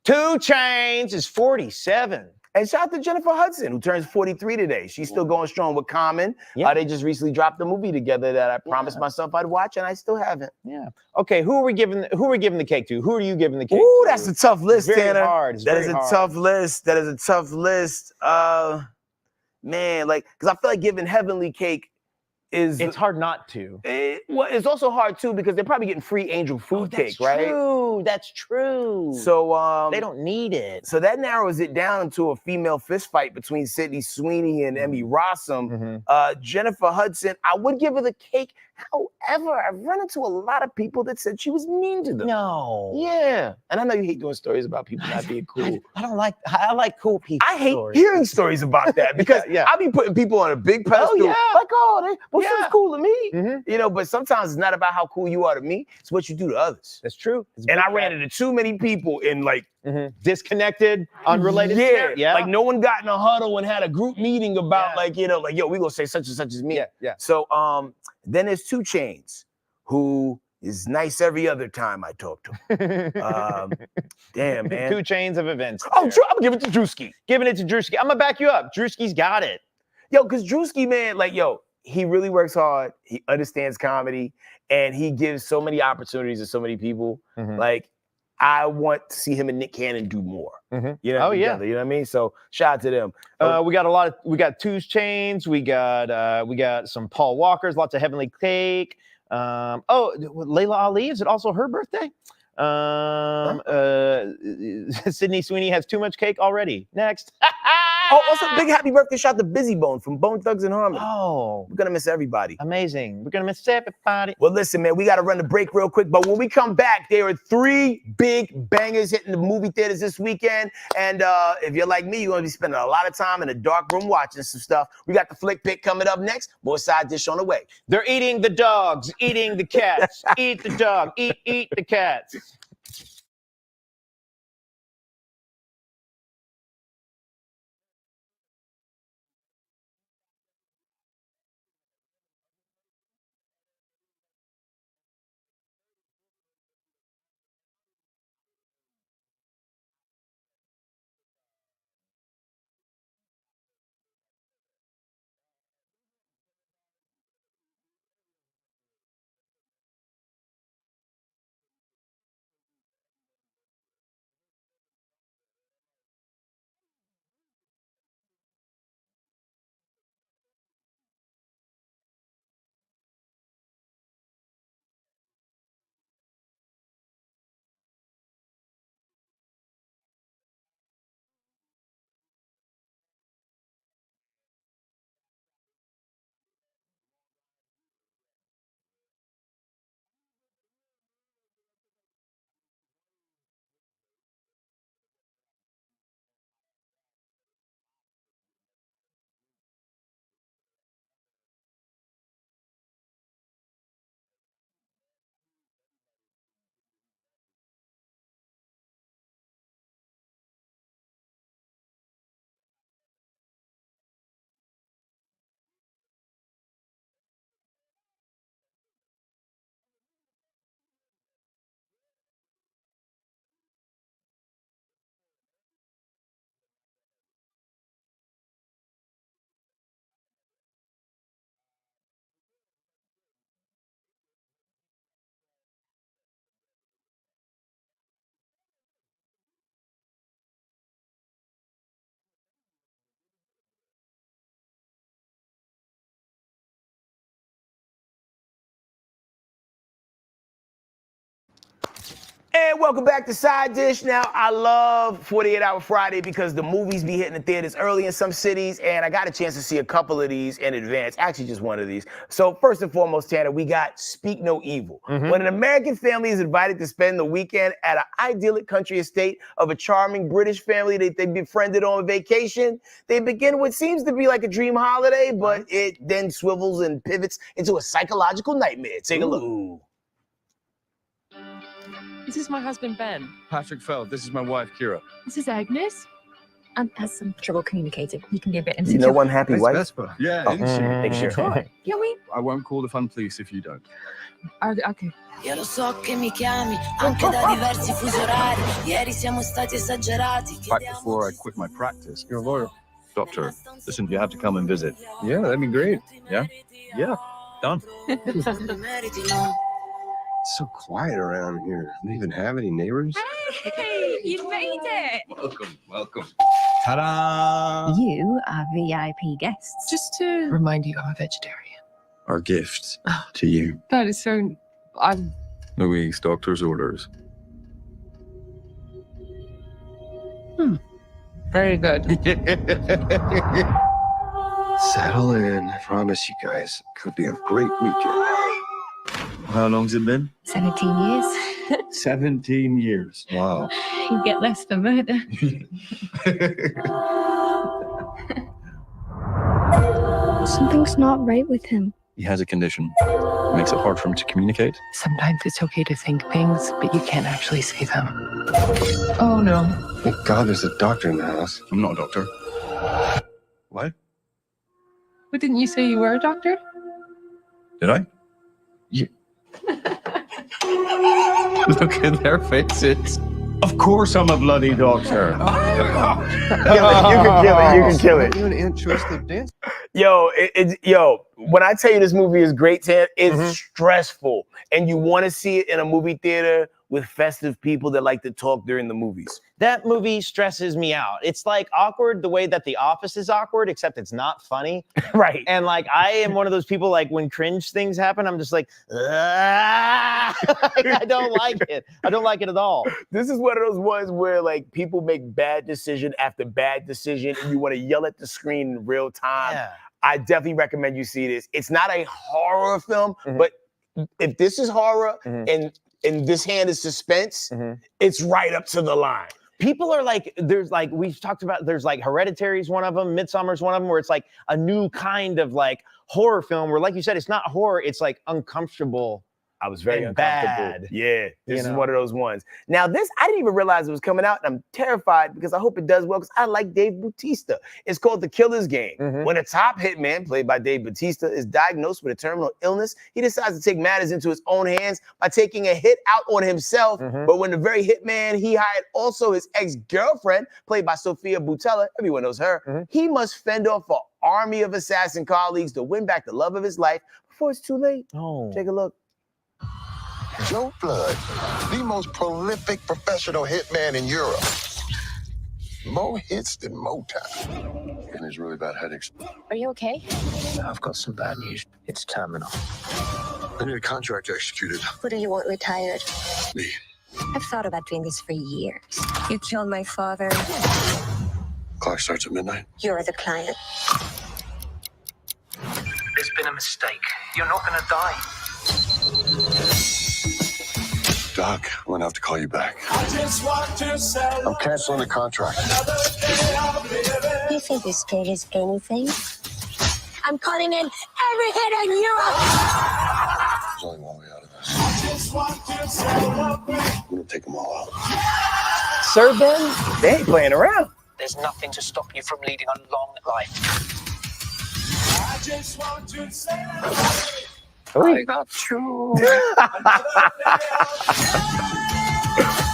2 Chainz is 47. And shout out to Jennifer Hudson, who turns 43 today. She's still going strong with Common. Yeah. They just recently dropped a movie together that I promised myself I'd watch, and I still haven't. Yeah. Okay, who are we giving the cake to? Who are you giving the cake Ooh, to? that's a tough list, Very Tanner. hard. That is a tough list. That is a tough list. Man, like, because I feel like giving Heavenly Cake is... It's hard not to. Well, it's also hard, too, because they're probably getting free Angel Food Cake, right? That's true. So they don't need it. So that narrows it down into a female fist fight between Sydney Sweeney and Emmy Rossum. Jennifer Hudson, I would give her the cake. However, I've run into a lot of people that said she was mean to them. No. Yeah. And I know you hate doing stories about people not being cool. I like cool people. I hate hearing stories about that because I be putting people on a big pedestal. Like, she's cool to me. You know, but sometimes it's not about how cool you are to me. It's what you do to others. That's true. And I ran into too many people in like disconnected, unrelated. Yeah. Like no one got in a huddle and had a group meeting about like, you know, like, yo, we gonna say such and such as me. Yeah. So then there's 2 Chainz, who is nice every other time I talk to him. Damn, man. 2 chains of events. Oh, I'm giving it to Drewski. Giving it to Drewski. I'm gonna back you up. Drewski's got it. Yo, because Drewski, man, like, yo, he really works hard. He understands comedy, and he gives so many opportunities to so many people. Like, I want to see him and Nick Cannon do more. You know, together, you know what I mean? So shout out to them. We got 2 Chainz, we got some Paul Walkers, lots of Heavenly Cake. Layla Ali, is it also her birthday? Sydney Sweeney has too much cake already. Next. Also big happy birthday shout to Busy Bone from Bone Thugs and Harmony. Oh, we're gonna miss everybody. Amazing. We're gonna miss everybody. Well, listen, man, we gotta run the break real quick, but when we come back, there are 3 big bangers hitting the movie theaters this weekend. And if you're like me, you're gonna be spending a lot of time in a dark room watching some stuff. We got the flick pick coming up next. More side dish on the way. They're eating the dogs, eating the cats. Eat the dog, eat the cats. And welcome back to Side Dish. Now, I love 48 Hour Friday because the movies be hitting the theaters early in some cities, and I got a chance to see a couple of these in advance. Actually, just one of these. So first and foremost, Tanner, we got Speak No Evil. When an American family is invited to spend the weekend at an idyllic country estate of a charming British family that they befriended on vacation, they begin what seems to be like a dream holiday, but it then swivels and pivots into a psychological nightmare. Take a look. This is my husband, Ben. Patrick Feld, this is my wife, Kira. This is Agnes. Has some trouble communicating. You can be a bit You insecure. know one happy It's wife? Vesper. Yeah, isn't she? Make sure. Yeah, we. I won't call the fun police if you don't. Okay. Io lo so che mi chiami anche da diversi fusi orari. Ieri siamo stati esagerati. Back before I quit my practice. You're a lawyer. Doctor, listen, you have to come and visit. Yeah, that'd be great. Yeah? Yeah. Done. Non meriti, no. It's so quiet around here. Do you even have any neighbors? Hey, you made it. Welcome, welcome. Ta-da! You are VIP guests. Just to remind you, I'm a vegetarian. Our gift to you. That is so. I'm. Louise, doctor's orders. Very good. Settle in. I promise you guys, it could be a great weekend. How long's it been? 17 years. 17 years. Wow. You get less for murder. Something's not right with him. He has a condition. Makes it hard for him to communicate. Sometimes it's okay to think things, but you can't actually say them. Oh no. Thank God there's a doctor in the house. I'm not a doctor. What? But didn't you say you were a doctor? Did I? Yeah. Look at their faces. Of course I'm a bloody doctor. You can kill it. You're an interested dance. Yo, when I tell you this movie is great, Tam, it's stressful. And you want to see it in a movie theater with festive people that like to talk during the movies. That movie stresses me out. It's like awkward the way that The Office is awkward, except it's not funny. Right. And like, I am one of those people, like when cringe things happen, I'm just like, I don't like it. I don't like it at all. This is one of those ones where like people make bad decision after bad decision and you want to yell at the screen in real time. Yeah. I definitely recommend you see this. It's not a horror film, but if this is horror and this hand is suspense, it's right up to the line. People are like, there's like, we've talked about, there's like Hereditary is one of them, Midsommar's one of them, where it's like a new kind of like horror film where, like you said, it's not horror, it's like uncomfortable. I was very and uncomfortable. bad. Yeah, this is know? one of those ones. Now this, I didn't even realize it was coming out, and I'm terrified because I hope it does well because I like Dave Bautista. It's called The Killer's Game. When a top hitman, played by Dave Bautista, is diagnosed with a terminal illness, he decides to take matters into his own hands by taking a hit out on himself. But when the very hitman he hired, also his ex-girlfriend, played by Sophia Boutella, everyone knows her, he must fend off an army of assassin colleagues to win back the love of his life before it's too late. Oh. Take a look. Joe Blood, the most prolific professional hitman in Europe. More hits than Motown. And he's really bad headaches. Are you okay? I've got some bad news. It's terminal. I need a contract executed. Who do you want retired? Me. I've thought about doing this for years. You killed my father. Clock starts at midnight. You're the client. There's been a mistake. You're not gonna die. Doc, I'm gonna have to call you back. I just want to sell. I'm canceling the contract. You think this kid is anything? I'm calling in every hit in Europe. There's only one way out of this. I just want to sell. I'm gonna take them all out. Sir Ben, they ain't playing around. There's nothing to stop you from leading a long life. I just want to sell. I got you.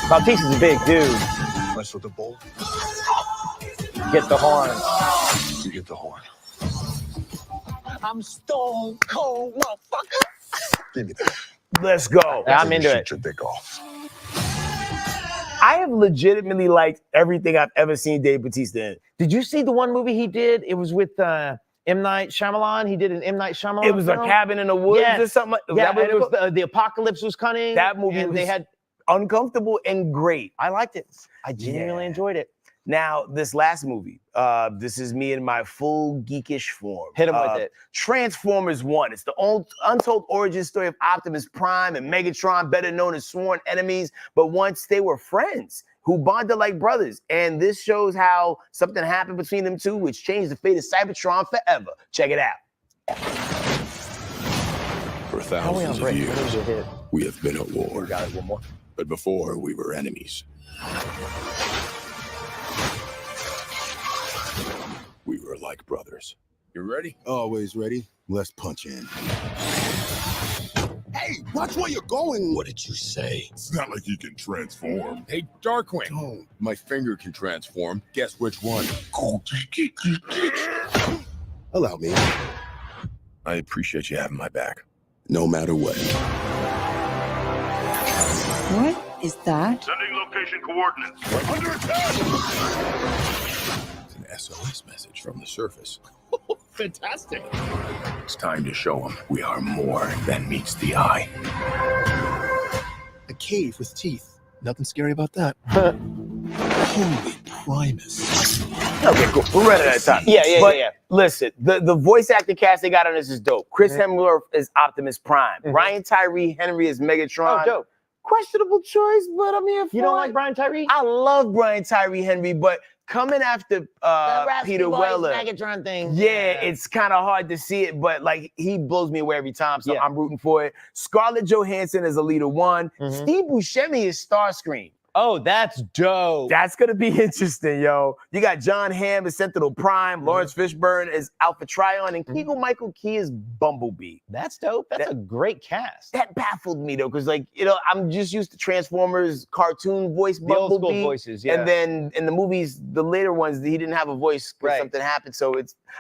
Bautista's a big dude. Mess with the bull. Get the horn. You get the horn. I'm stone cold, motherfucker. Give me that. Let's go. I'm into it. Shoot your dick off. I have legitimately liked everything I've ever seen Dave Bautista in. Did you see the one movie he did? It was with M. Night Shyamalan. He did an M. Night Shyamalan It was film. A Cabin in the Woods or something. Yeah, and it was the apocalypse was coming. That movie and was they had uncomfortable and great. I liked it. I genuinely enjoyed it. Now, this last movie, this is me in my full geekish form. Hit him with it. Transformers 1. It's the untold origin story of Optimus Prime and Megatron, better known as sworn enemies, but once they were friends who bonded like brothers. And this shows how something happened between them two, which changed the fate of Cybertron forever. Check it out. For thousands of years, we have been at war. Got it, one more. But before, we were enemies. We were like brothers. You ready? Always ready. Let's punch in. Hey, watch where you're going. What did you say? It's not like he can transform. Hey, Darkwing. Don't. My finger can transform. Guess which one? Allow me. I appreciate you having my back. No matter what. What is that? Sending location coordinates. We're under attack! It's an SOS message from the surface. Fantastic. It's time to show them we are more than meets the eye. A cave with teeth. Nothing scary about that. Holy Primus. Okay, cool. We're running out of time. Yeah. Listen, the voice acting cast they got on this is dope. Chris Hemsworth is Optimus Prime. Ryan Tyree Henry is Megatron. Oh, dope. Questionable choice, but I'm here for it. You don't like Brian Tyree? I love Brian Tyree Henry, but coming after Peter Weller, Megatron thing. yeah, it's kind of hard to see it, but like he blows me away every time, so I'm rooting for it. Scarlett Johansson is Alita 1. Steve Buscemi is Starscream. Oh, that's dope. That's gonna be interesting, yo. You got John Hamm as Sentinel Prime, Lawrence Fishburne as Alpha Trion, and Keegan-Michael Key as Bumblebee. That's dope. That's a great cast. That baffled me though, because like, I'm just used to Transformers cartoon voice The Bumblebee. old school voices, yeah. And then in the movies, the later ones, he didn't have a voice because something happened. So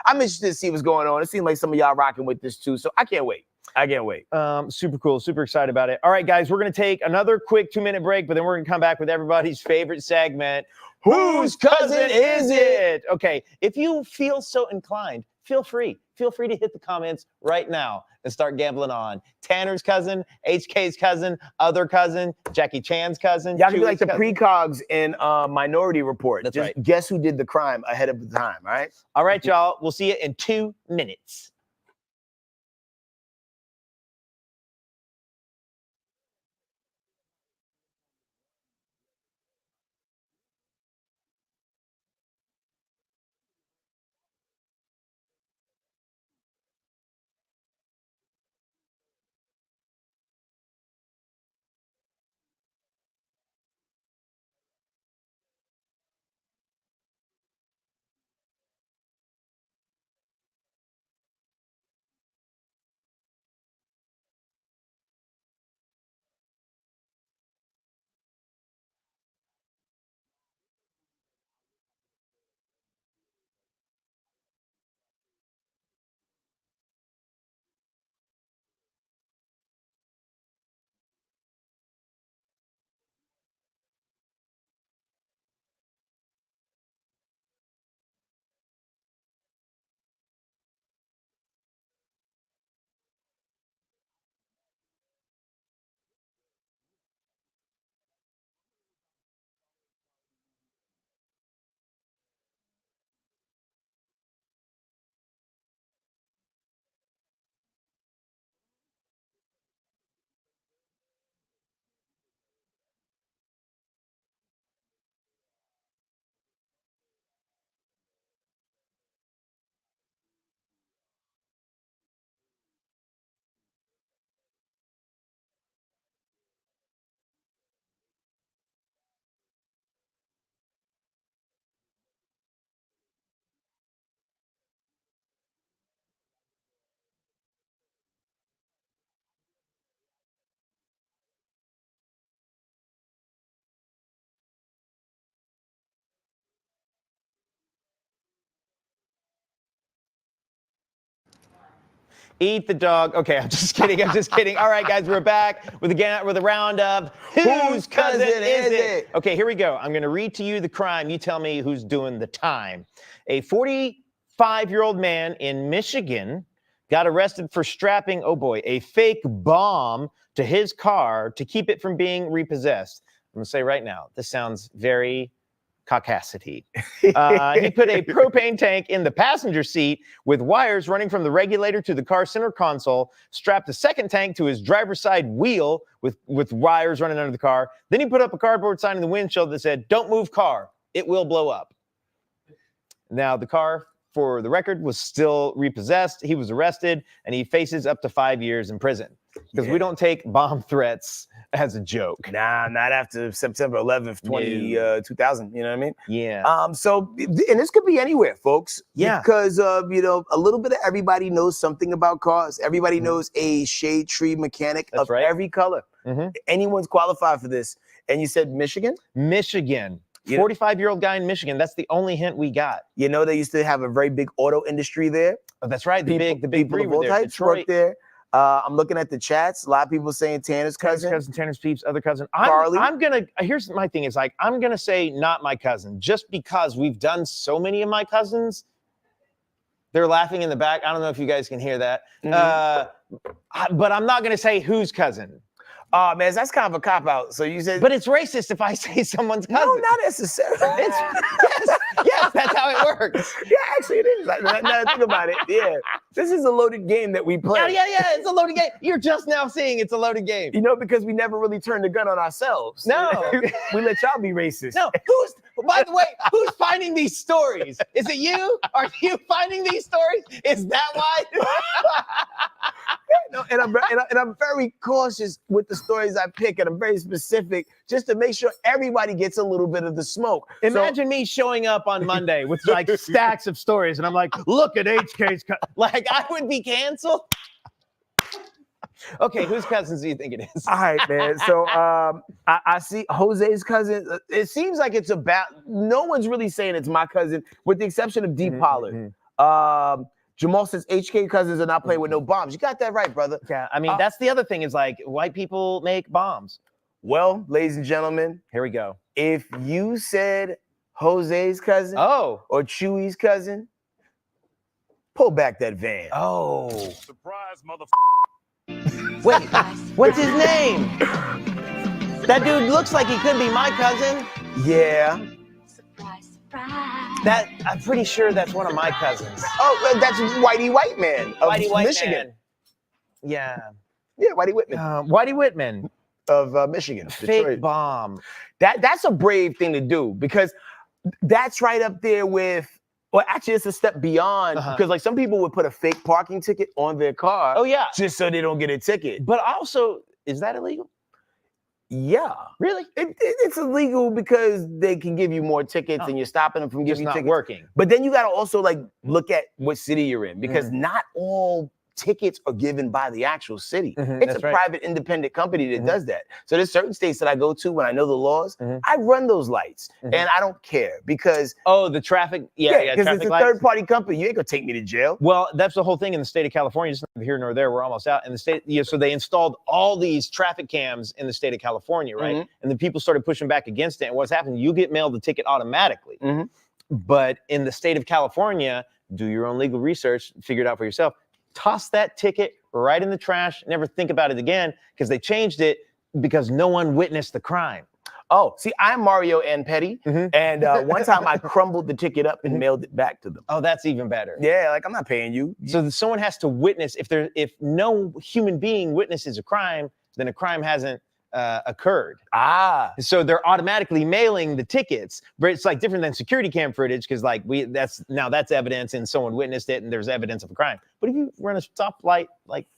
I'm interested to see what's going on. It seems like some of y'all rocking with this too. So I can't wait. Super cool. Super excited about it. All right, guys, we're going to take another quick 2-minute break, but then we're going to come back with everybody's favorite segment. Whose cousin is it? Okay, if you feel so inclined, feel free to hit the comments right now and start gambling on Tanner's cousin, HK's cousin, other cousin, Jackie Chan's cousin. Y'all can be Chewie's like the cousin. precogs in Minority Report. That's Just right. guess who did the crime ahead of the time, all right? All right, y'all. We'll see you in 2 minutes. Eat the dog. Okay, I'm just kidding. All right, guys, we're back with a round of Whose Cousin Is It? Okay, here we go. I'm going to read to you the crime. You tell me who's doing the time. A 45-year-old man in Michigan got arrested for strapping, a fake bomb to his car to keep it from being repossessed. I'm going to say right now, this sounds very caucasity. He put a propane tank in the passenger seat with wires running from the regulator to the car center console, strapped a second tank to his driver's side wheel with wires running under the car. Then he put up a cardboard sign in the windshield that said, "Don't move car, it will blow up." Now, the car, for the record, was still repossessed. He was arrested, and he faces up to 5 years in prison because we don't take bomb threats as a joke. Nah, not after September 11th, 2000. You know what I mean? Yeah. So, and this could be anywhere, folks. Yeah. Because, a little bit of everybody knows something about cars. Everybody knows a shade tree mechanic of every color. Anyone's qualified for this. And you said Michigan? Michigan. 45-year-old guy in Michigan. That's the only hint we got. You know, they used to have a very big auto industry there. Oh, that's right. The big people three of all were there. types work there. I'm looking at the chats. A lot of people saying Tanner's cousin. Tanner's peeps, other cousin. Carly. Here's my thing. It's like, I'm going to say not my cousin, just because we've done so many of my cousins. They're laughing in the back. I don't know if you guys can hear that. But I'm not going to say whose cousin. Oh, man, that's kind of a cop-out. So you said... But it's racist if I say someone's cousin. No, not necessarily. Yes, that's how it works. Yeah, actually it is. Now that I think about it, yeah. This is a loaded game that we play. Yeah, it's a loaded game. You're just now seeing it's a loaded game. You know, because we never really turned the gun on ourselves. No. We let y'all be racist. No, by the way, who's finding these stories? Is it you? Are you finding these stories? Is that why? No, and I'm very cautious with the stories I pick, and I'm very specific just to make sure everybody gets a little bit of the smoke. Imagine me showing up on Monday with like stacks of stories, and I'm like, look at HK's like I would be canceled. Okay, whose cousins do you think it is? All right, man. So I see Jose's cousin. It seems like it's about, no one's really saying it's my cousin, with the exception of D. Pollard. Jamal says HK cousins are not playing with no bombs. You got that right, brother. Yeah, I mean, that's the other thing is like white people make bombs. Well, ladies and gentlemen, here we go. If you said Jose's cousin or Chewy's cousin, pull back that van. Oh. Surprise, motherfucker. Wait, what's his name? That dude looks like he could be my cousin. Yeah. That I'm pretty sure that's one of my cousins. Oh, that's Whitey White Man of Michigan. Man. Yeah. Yeah, Whitey Whitman. Whitey Whitman of Michigan. Fake Detroit. bomb. That's a brave thing to do, because that's right up there with, well, actually it's a step beyond, because like some people would put a fake parking ticket on their car. Oh yeah. Just so they don't get a ticket. But also, is that illegal? Yeah. Really? It's illegal because they can give you more tickets and you're stopping them from giving you tickets. It's not working. But then you got to also like look at what city you're in, because not all tickets are given by the actual city. It's a private independent company that does that. So there's certain states that I go to when I know the laws, I run those lights and I don't care because the traffic, because it's a third-party company. You ain't gonna take me to jail. Well, that's the whole thing in the state of California. It's neither here nor there. We're almost out in the state. So they installed all these traffic cams in the state of California, right? And then people started pushing back against it. And what's happened? You get mailed the ticket automatically. But in the state of California, do your own legal research, figure it out for yourself. Toss that ticket right in the trash, never think about it again, because they changed it because no one witnessed the crime. Oh, see, I'm Mario and Petty, and one time I crumbled the ticket up and mailed it back to them. Oh, that's even better. Yeah, like I'm not paying you. So someone has to witness. If no human being witnesses a crime, then a crime hasn't occurred. So they're automatically mailing the tickets, but it's like different than security cam footage, because like that's evidence and someone witnessed it and there's evidence of a crime. But if you run a stoplight, like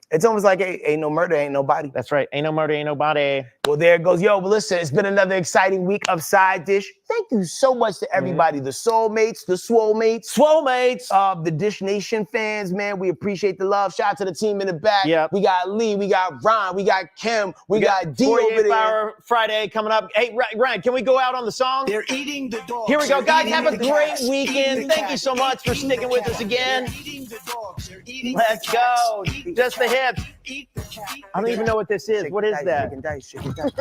it's almost like ain't no murder, ain't nobody. That's right. Ain't no murder, ain't nobody. Well, there it goes. Yo, but listen, it's been another exciting week of Side Dish. Thank you so much to everybody, the soulmates, the swollmates, the Dish Nation fans, man. We appreciate the love. Shout out to the team in the back. Yeah. We got Lee, we got Ron, we got Kim, we got D over there. 48-hour Friday coming up. Hey, Ryan, can we go out on the song? They're eating the dogs. Here we go, guys. Have a the great cats. weekend. Thank you so much for sticking with us again. Let's go. Just the hips. I don't even know what this is. What is that? Chicken dice, chicken dice.